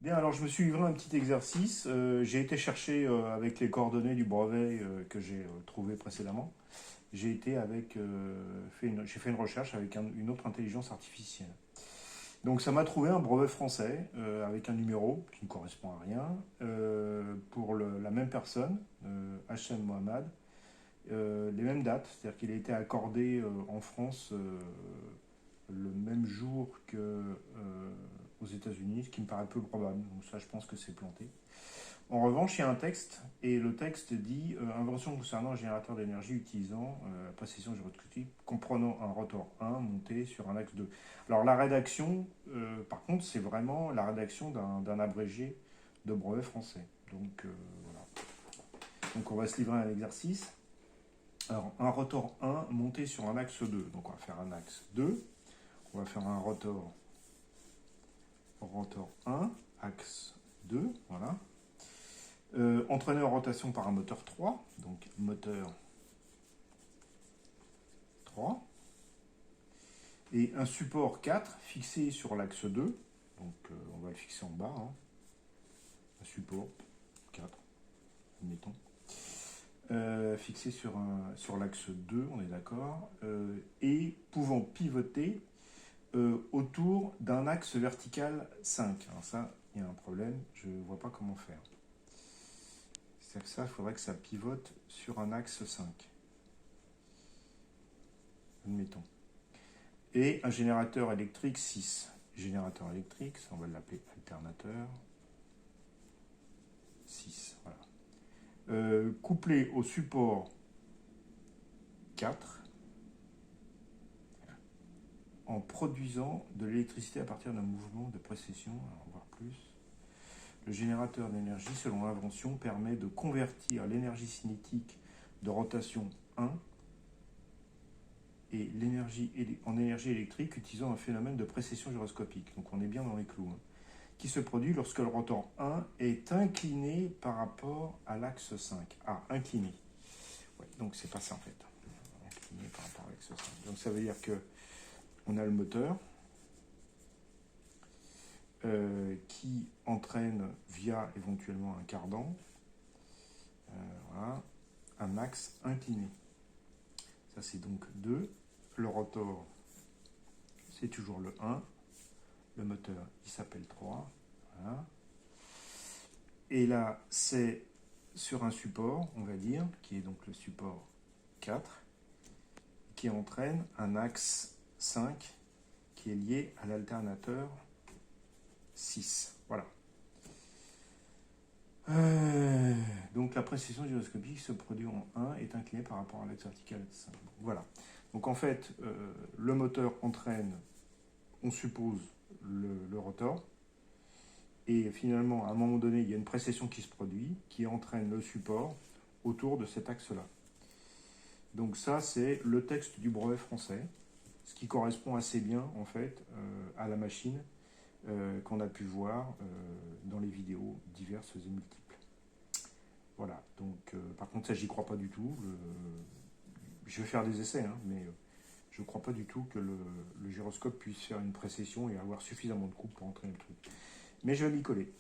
Bien, alors je me suis livré un petit exercice. J'ai été chercher avec les coordonnées du brevet que j'ai trouvé précédemment. J'ai été avec, j'ai fait une recherche avec une autre intelligence artificielle. Donc ça m'a trouvé un brevet français avec un numéro qui ne correspond à rien pour la même personne, Hachem Mohamed, les mêmes dates, c'est-à-dire qu'il a été accordé en France le même jour que aux États-Unis, ce qui me paraît peu probable. Donc ça, je pense que c'est planté. En revanche, il y a un texte, et le texte dit invention concernant un générateur d'énergie utilisant la précision gyroscopique comprenant un rotor 1 monté sur un axe 2. Alors la rédaction, par contre, c'est vraiment la rédaction d'un abrégé de brevet français. Donc voilà. Donc on va se livrer à un exercice. Alors un rotor 1 monté sur un axe 2. Donc on va faire un axe 2. On va faire un rotor 1, axe 2, voilà. Entraîné en rotation par un moteur 3, donc moteur 3. Et un support 4 fixé sur l'axe 2, donc on va le fixer en bas, hein. Un support 4, admettons. Fixé sur l'axe 2, on est d'accord, et pouvant pivoter autour d'un axe vertical 5. Alors ça, il y a un problème, je ne vois pas comment faire. C'est-à-dire que ça, il faudrait que ça pivote sur un axe 5. Admettons. Et un générateur électrique 6. Générateur électrique, ça on va l'appeler alternateur 6. Voilà. Couplé au support 4 en produisant de l'électricité à partir d'un mouvement de précession, alors on va voir plus. Le générateur d'énergie, selon l'invention, permet de convertir l'énergie cinétique de rotation 1 et l'énergie en énergie électrique utilisant un phénomène de précession gyroscopique. Donc on est bien dans les clous. Hein, qui se produit lorsque le rotor 1 est incliné par rapport à l'axe 5. Ah, incliné. Ouais, donc c'est pas ça en fait. Incliné par rapport à l'axe 5. Donc ça veut dire que on a le moteur qui entraîne via éventuellement un cardan voilà, un axe incliné. Ça c'est donc 2. Le rotor, c'est toujours le 1. Le moteur, il s'appelle 3. Voilà. Et là, c'est sur un support, on va dire, qui est donc le support 4, qui entraîne un axe 5 qui est lié à l'alternateur 6. Voilà. Donc la précision gyroscopique se produit en 1 est inclinée par rapport à l'axe vertical 5. Voilà. Donc en fait, le moteur entraîne, on suppose, le rotor. Et finalement, à un moment donné, il y a une précession qui se produit, qui entraîne le support autour de cet axe-là. Donc ça, c'est le texte du brevet français, ce qui correspond assez bien, en fait, à la machine qu'on a pu voir dans les vidéos diverses et multiples. Voilà, donc par contre, ça, j'y crois pas du tout. Je vais faire des essais, hein, mais je ne crois pas du tout que le gyroscope puisse faire une précession et avoir suffisamment de couple pour entraîner le truc. Mais je vais m'y coller.